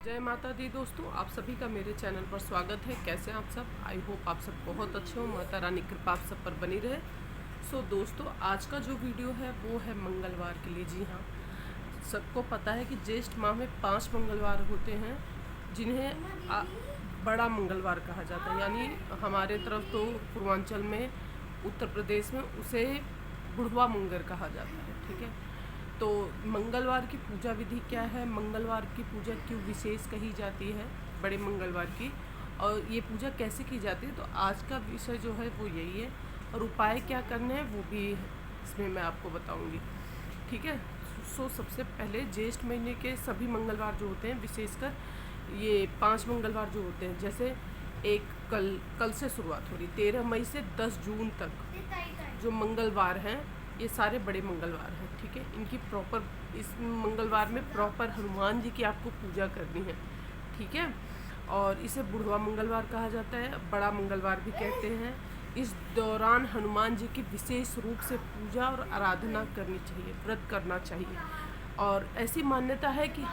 जय माता दी दोस्तों, आप सभी का मेरे चैनल पर स्वागत है। कैसे हैं आप सब? आई होप आप सब बहुत अच्छे हो। माता रानी कृपा आप सब पर बनी रहे। दोस्तों, आज का जो वीडियो है वो है मंगलवार के लिए। जी हाँ, सबको पता है कि ज्येष्ठ माह में 5 मंगलवार होते हैं जिन्हें बड़ा मंगलवार कहा जाता है। यानी हमारे तरफ तो पूर्वांचल में, उत्तर प्रदेश में उसे बुढ़वा मंगल कहा जाता है। ठीक है, तो मंगलवार की पूजा विधि क्या है, मंगलवार की पूजा क्यों विशेष कही जाती है बड़े मंगलवार की, और ये पूजा कैसे की जाती है, तो आज का विषय जो है वो यही है। और उपाय क्या करने हैं वो भी इसमें मैं आपको बताऊंगी। ठीक है, सबसे पहले ज्येष्ठ महीने के सभी मंगलवार जो होते हैं, विशेषकर ये 5 मंगलवार जो होते हैं, जैसे एक कल से शुरुआत हो रही 13 मई से 10 जून तक जो मंगलवार हैं, ये सारे बड़े मंगलवार हैं। ठीक है, इनकी प्रॉपर, इस मंगलवार में प्रॉपर हनुमान जी की आपको पूजा करनी है। ठीक है, और इसे बुढ़वा मंगलवार कहा जाता है, बड़ा मंगलवार भी कहते हैं। इस दौरान हनुमान जी की विशेष रूप से पूजा और आराधना करनी चाहिए, व्रत करना चाहिए। और ऐसी मान्यता है कि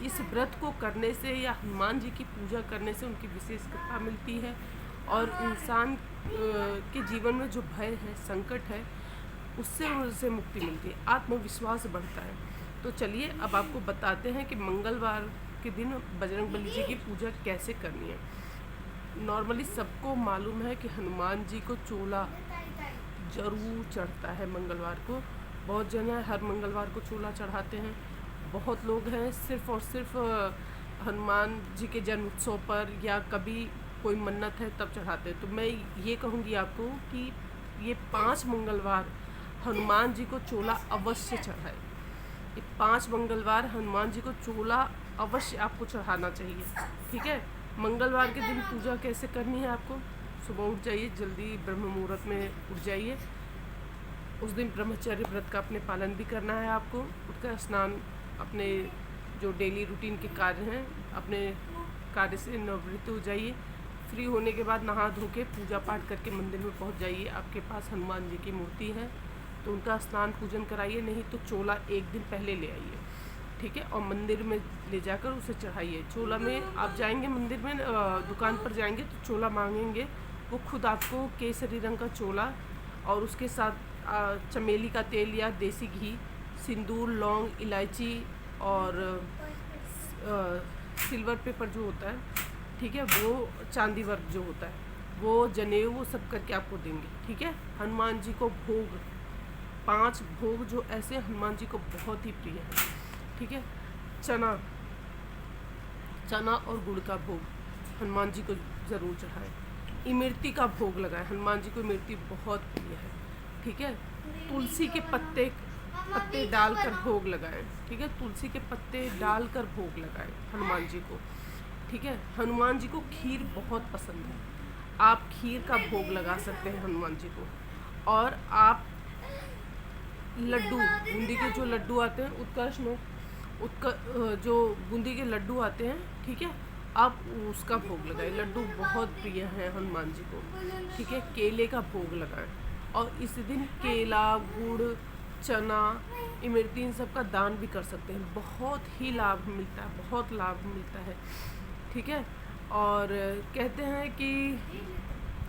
इस व्रत को करने से या हनुमान जी की पूजा करने से उनकी विशेष कृपा मिलती है और इंसान के जीवन में जो भय है, संकट है, उससे मुक्ति मिलती है, आत्मविश्वास बढ़ता है। तो चलिए अब आपको बताते हैं कि मंगलवार के दिन बजरंगबली जी की पूजा कैसे करनी है। नॉर्मली सबको मालूम है कि हनुमान जी को चोला जरूर चढ़ता है मंगलवार को। बहुत जन हर मंगलवार को चोला चढ़ाते हैं। बहुत लोग हैं सिर्फ और सिर्फ हनुमान जी के जन्म उत्सव पर या कभी कोई मन्नत है तब चढ़ाते हैं। तो मैं ये कहूँगी आपको कि ये 5 मंगलवार हनुमान जी को चोला अवश्य चढ़ाए। ये 5 मंगलवार हनुमान जी को चोला अवश्य आपको चढ़ाना चाहिए। ठीक है, मंगलवार के दिन पूजा कैसे करनी है आपको? सुबह उठ जाइए, जल्दी ब्रह्म मुहूर्त में उठ जाइए। उस दिन ब्रह्मचर्य व्रत का अपने पालन भी करना है आपको। उठकर स्नान, अपने जो डेली रूटीन के कार्य हैं, अपने कार्य से निवृत्त हो जाइए। फ्री होने के बाद नहा धो के पूजा पाठ करके मंदिर में पहुंच जाइए। आपके पास हनुमान जी की मूर्ति है तो उनका स्नान पूजन कराइए, नहीं तो चोला एक दिन पहले ले आइए। ठीक है, और मंदिर में ले जाकर उसे चढ़ाइए। चोला में आप जाएंगे, मंदिर में दुकान पर जाएंगे तो चोला मांगेंगे, वो खुद आपको केसरी रंग का चोला और उसके साथ चमेली का तेल या देसी घी, सिंदूर, लौंग, इलायची और सिल्वर पेपर जो होता है, ठीक है, वो चांदी वर्क जो होता है, वो जनेऊ, वो सब करके आपको देंगे। ठीक है, हनुमान जी को भोग, 5 भोग जो ऐसे हनुमान जी को बहुत ही प्रिय है। ठीक है, चना और गुड़ का भोग हनुमान जी को ज़रूर चढ़ाएं। इमरती का भोग लगाएं, हनुमान जी को इमरती बहुत प्रिय है। ठीक है, तुलसी के पत्ते डालकर भोग लगाएं। ठीक है, तुलसी के पत्ते डालकर भोग लगाएं हनुमान जी को। ठीक है, हनुमान जी को खीर बहुत पसंद है, आप खीर का भोग लगा सकते हैं हनुमान जी को। और आप लड्डू, बूंदी के जो लड्डू आते हैं, उत्कर्ष में जो बूंदी के लड्डू आते हैं, ठीक है, आप उसका भोग लगाएं। लड्डू बहुत प्रिय है हनुमान जी को। ठीक है, केले का भोग लगाएं और इस दिन केला, गुड़, चना, इमरती, इन सब का दान भी कर सकते हैं। बहुत ही लाभ मिलता है, बहुत लाभ मिलता है। ठीक है, और कहते हैं कि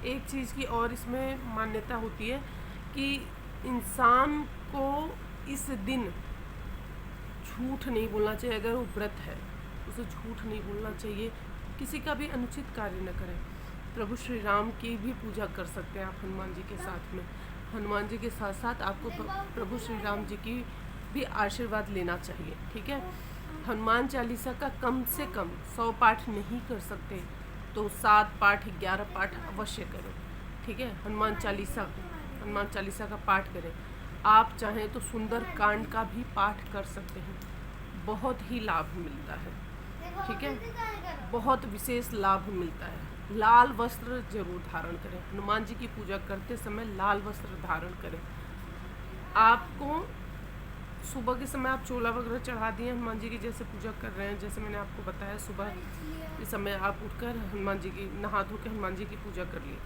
एक चीज़ की और इसमें मान्यता होती है कि इंसान को इस दिन झूठ नहीं बोलना चाहिए। अगर वो व्रत है उसे झूठ नहीं बोलना चाहिए, किसी का भी अनुचित कार्य न करें। प्रभु श्री राम की भी पूजा कर सकते हैं आप हनुमान जी के साथ में। हनुमान जी के साथ साथ आपको प्रभु श्री राम जी की भी आशीर्वाद लेना चाहिए। ठीक है, हनुमान चालीसा का कम से कम 100 पाठ नहीं कर सकते तो 7 पाठ, 11 पाठ अवश्य करें। ठीक है, हनुमान चालीसा का पाठ करें। आप चाहें तो सुंदर कांड का भी पाठ कर सकते हैं, बहुत ही लाभ मिलता है। ठीक है, बहुत विशेष लाभ मिलता है। लाल वस्त्र जरूर धारण करें, हनुमान जी की पूजा करते समय लाल वस्त्र धारण करें। आपको सुबह के समय आप चोला वगैरह चढ़ा दिए हनुमान जी की, जैसे पूजा कर रहे हैं, जैसे मैंने आपको बताया, सुबह के समय आप उठकर हनुमान जी की नहा धो के हनुमान जी की पूजा कर ली।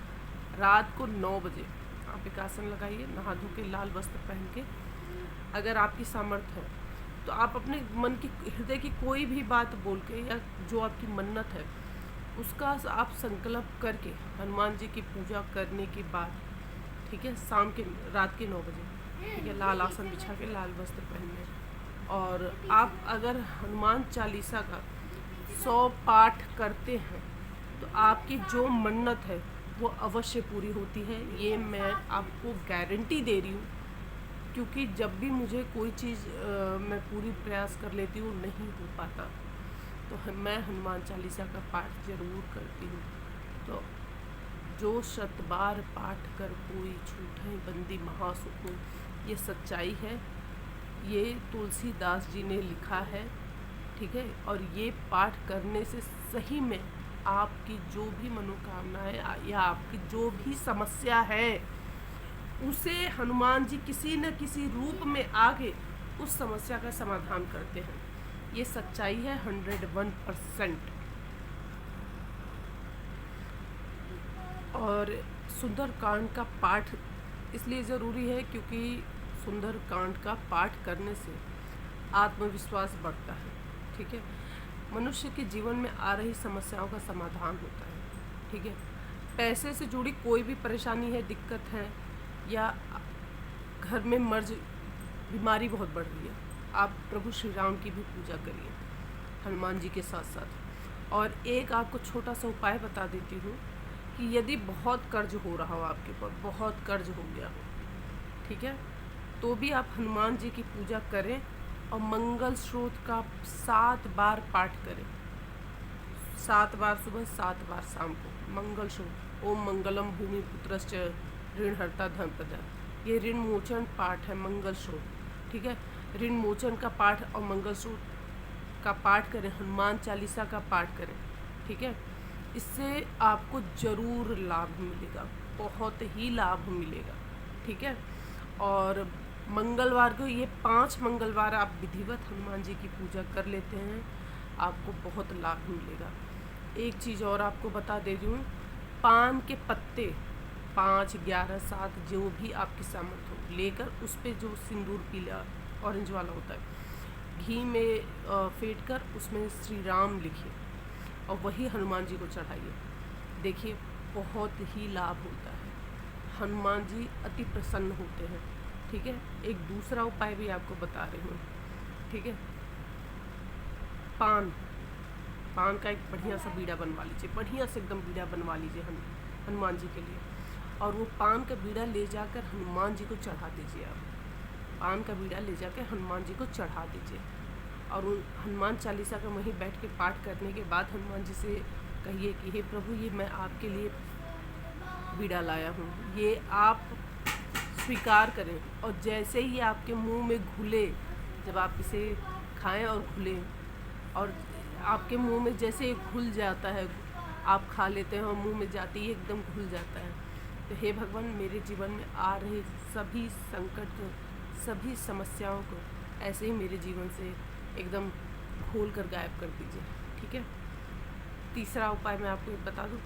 रात को 9 बजे आप एक आसन लगाइए, नहा धो के लाल वस्त्र पहन के। अगर आपकी सामर्थ्य है तो आप अपने मन की, हृदय की कोई भी बात बोल के, या जो आपकी मन्नत है उसका आप संकल्प करके हनुमान जी की पूजा करने के बाद, ठीक है, रात के 9 बजे, ठीक है, लाल आसन बिछा के लाल वस्त्र पहनने, और आप अगर हनुमान चालीसा का 100 पाठ करते हैं तो आपकी जो मन्नत है वो अवश्य पूरी होती है। ये मैं आपको गारंटी दे रही हूँ, क्योंकि जब भी मुझे कोई चीज़ मैं पूरी प्रयास कर लेती हूँ नहीं हो पाता, तो मैं हनुमान चालीसा का पाठ ज़रूर करती हूँ। तो जो 100 बार पाठ कर कोई छूटे बंदी महासुख, ये सच्चाई है, ये तुलसीदास जी ने लिखा है, ठीक है। और ये पाठ करने से सही में आपकी जो भी मनोकामनाएं या आपकी जो भी समस्या है उसे हनुमान जी किसी न किसी रूप में आके उस समस्या का समाधान करते हैं। ये सच्चाई है 101%। और सुंदर कांड का पाठ इसलिए ज़रूरी है क्योंकि सुंदर कांड का पाठ करने से आत्मविश्वास बढ़ता है, ठीक है। मनुष्य के जीवन में आ रही समस्याओं का समाधान होता है, ठीक है। पैसे से जुड़ी कोई भी परेशानी है, दिक्कत है, या घर में मर्ज बीमारी बहुत बढ़ रही है, आप प्रभु श्री राम की भी पूजा करिए हनुमान जी के साथ साथ। और एक आपको छोटा सा उपाय बता देती हूँ कि यदि बहुत कर्ज हो रहा हो आपके ऊपर, बहुत कर्ज हो गया हो, ठीक है, तो भी आप हनुमान जी की पूजा करें और मंगल स्रोत का 7 बार पाठ करें, 7 बार सुबह, 7 बार शाम को। मंगल स्रोत, ओम मंगलम भूमि पुत्रश्च ऋणहर्ता धनप्रदा, ये ऋण मोचन पाठ है, मंगल स्रोत, ठीक है। ऋण मोचन का पाठ और मंगल स्रोत का पाठ करें, हनुमान चालीसा का पाठ करें, ठीक है। इससे आपको ज़रूर लाभ मिलेगा, बहुत ही लाभ मिलेगा, ठीक है। और मंगलवार को, ये 5 मंगलवार आप विधिवत हनुमान जी की पूजा कर लेते हैं, आपको बहुत लाभ मिलेगा। एक चीज़ और आपको बता दे रही हूँ, पान के पत्ते 5, 11, 7 जो भी आपकी सामर्थ्य हो लेकर, उस पर जो सिंदूर पीला ऑरेंज वाला होता है, घी में फेंट कर उसमें श्री राम लिखिए और वही हनुमान जी को चढ़ाइए। देखिए बहुत ही लाभ होता है, हनुमान जी अति प्रसन्न होते हैं, ठीक है। एक दूसरा उपाय भी आपको बता रही हूँ, ठीक है। पान का एक बढ़िया सा बीड़ा बनवा लीजिए, बढ़िया से एकदम बीड़ा बनवा लीजिए हनुमान जी के लिए, और वो पान का बीड़ा ले जाकर हनुमान जी को चढ़ा दीजिए। आप पान का बीड़ा ले जाकर हनुमान जी को चढ़ा दीजिए, और उन हनुमान चालीसा का वहीं बैठ के पाठ करने के बाद हनुमान जी से कहिए कि हे प्रभु, ये मैं आपके लिए बीड़ा लाया हूँ, ये आप स्वीकार करें। और जैसे ही आपके मुंह में घुले, जब आप इसे खाएं और घुलें, और आपके मुंह में जैसे ही घुल जाता है, आप खा लेते हैं और मुंह में जाते ही एकदम घुल जाता है, तो हे भगवान, मेरे जीवन में आ रहे सभी संकट, सभी समस्याओं को ऐसे ही मेरे जीवन से एकदम घोल कर गायब कर दीजिए, ठीक है। तीसरा उपाय मैं आपको बता दूं,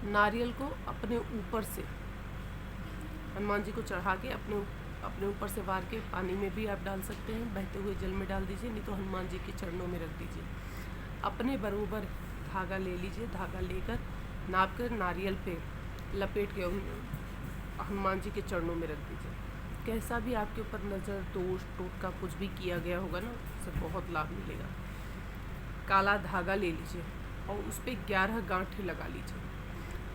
नारियल को अपने ऊपर से हनुमान जी को चढ़ा के अपने ऊपर से वार के पानी में भी आप डाल सकते हैं, बहते हुए जल में डाल दीजिए, नहीं तो हनुमान जी के चरणों में रख दीजिए। अपने बराबर धागा ले लीजिए, धागा लेकर नाप कर नारियल पे लपेट के हनुमान जी के चरणों में रख दीजिए। कैसा भी आपके ऊपर नज़र, दोष, टोटका कुछ भी किया गया होगा ना, उससे बहुत लाभ मिलेगा। काला धागा ले लीजिए और उस पर 11 गांठें लगा लीजिए।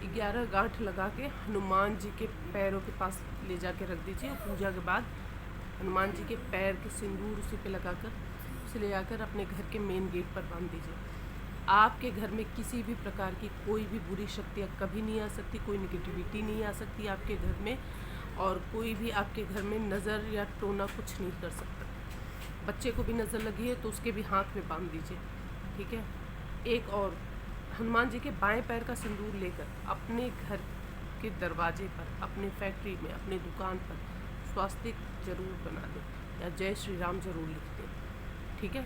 11 गांठ लगा के हनुमान जी के पैरों के पास ले जाके रख दीजिए। पूजा के बाद हनुमान जी के पैर के सिंदूर उसी पे लगाकर उसे ले जाकर अपने घर के मेन गेट पर बांध दीजिए। आपके घर में किसी भी प्रकार की कोई भी बुरी शक्तियाँ कभी नहीं आ सकती, कोई निगेटिविटी नहीं आ सकती आपके घर में, और कोई भी आपके घर में नज़र या टोना कुछ नहीं कर सकता। बच्चे को भी नज़र लगी है तो उसके भी हाथ में बांध दीजिए, ठीक है। एक और, हनुमान जी के बाएं पैर का सिंदूर लेकर अपने घर के दरवाजे पर, अपने फैक्ट्री में, अपने दुकान पर स्वास्तिक जरूर बना दें या जय श्री राम जरूर लिख दें, ठीक है।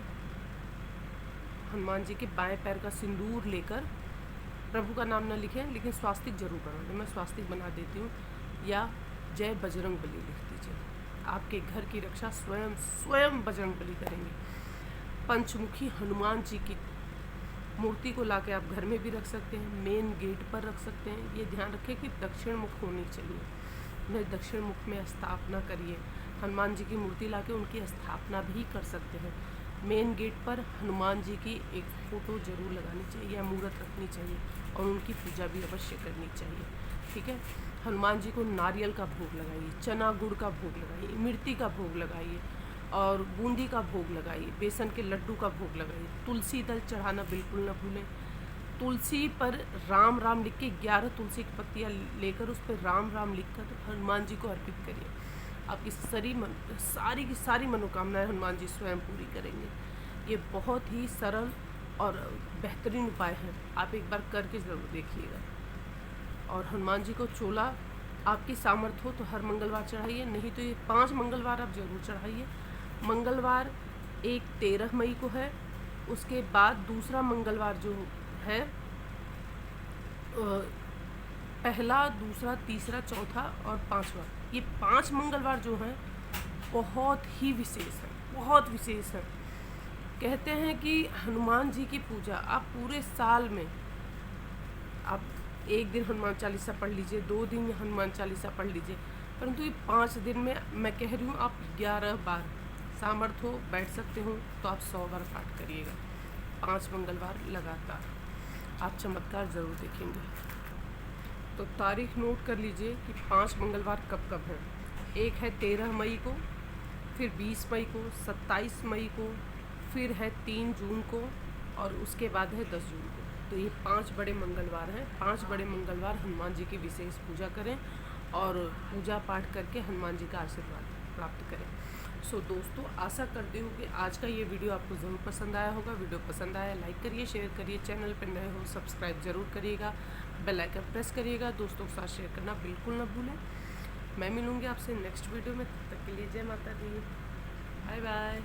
हनुमान जी के बाएं पैर का सिंदूर लेकर, प्रभु का नाम न लिखें लेकिन स्वास्तिक जरूर बना दें, मैं स्वास्तिक बना देती हूँ, या जय बजरंग बली लिख दीजिए, आपके घर की रक्षा स्वयं स्वयं बजरंगबली करेंगे। पंचमुखी हनुमान जी की मूर्ति को लाके आप घर में भी रख सकते हैं, मेन गेट पर रख सकते हैं। ये ध्यान रखें कि दक्षिण मुख होनी चाहिए। उन्हें दक्षिण मुख में स्थापना करिए। हनुमान जी की मूर्ति लाके उनकी स्थापना भी कर सकते हैं। मेन गेट पर हनुमान जी की एक फ़ोटो ज़रूर लगानी चाहिए या मूर्त रखनी चाहिए और उनकी पूजा भी अवश्य करनी चाहिए। ठीक है। हनुमान जी को नारियल का भोग लगाइए, चना गुड़ का भोग लगाइए, मिर्ची का भोग लगाइए और बूंदी का भोग लगाइए, बेसन के लड्डू का भोग लगाइए। तुलसी दल चढ़ाना बिल्कुल न भूलें। तुलसी पर राम राम लिख के 11 तुलसी की पत्तियाँ लेकर उस पर राम राम लिख कर हनुमान जी को अर्पित करिए। आपकी सारी की सारी मनोकामनाएं हनुमान जी स्वयं पूरी करेंगे। ये बहुत ही सरल और बेहतरीन उपाय है, आप एक बार करके ज़रूर देखिएगा। और हनुमान जी को चोला आपकी सामर्थ्य हो तो हर मंगलवार चढ़ाइए, नहीं तो ये 5 मंगलवार आप ज़रूर चढ़ाइए। मंगलवार एक 13 मई को है, उसके बाद दूसरा मंगलवार जो है पहला, दूसरा, तीसरा, चौथा और 5वां, ये 5 मंगलवार जो हैं बहुत ही विशेष हैं, बहुत विशेष हैं। कहते हैं कि हनुमान जी की पूजा आप पूरे साल में आप एक दिन हनुमान चालीसा पढ़ लीजिए, 2 दिन हनुमान चालीसा पढ़ लीजिए, परंतु ये 5 दिन में मैं कह रही हूँ आप 11 बार सामर्थ्य हो बैठ सकते हो तो आप 100 बार पाठ करिएगा। 5 मंगलवार लगातार आप चमत्कार ज़रूर देखेंगे। तो तारीख नोट कर लीजिए कि 5 मंगलवार कब कब हैं। एक है 13 मई को, फिर 20 मई को, 27 मई को, फिर है 3 जून को और उसके बाद है 10 जून को। तो ये 5 बड़े मंगलवार हैं। 5 बड़े मंगलवार हनुमान जी की विशेष पूजा करें और पूजा पाठ करके हनुमान जी का आशीर्वाद प्राप्त करें। सो दोस्तों, आशा करती हूँ कि आज का ये वीडियो आपको ज़रूर पसंद आया होगा। वीडियो पसंद आया लाइक करिए, शेयर करिए, चैनल पर नए हो सब्सक्राइब ज़रूर करिएगा, बेल आइकन प्रेस करिएगा, दोस्तों के साथ शेयर करना बिल्कुल ना भूलें। मैं मिलूँगी आपसे नेक्स्ट वीडियो में, तब तक के लिए जय माता दी, बाय बाय।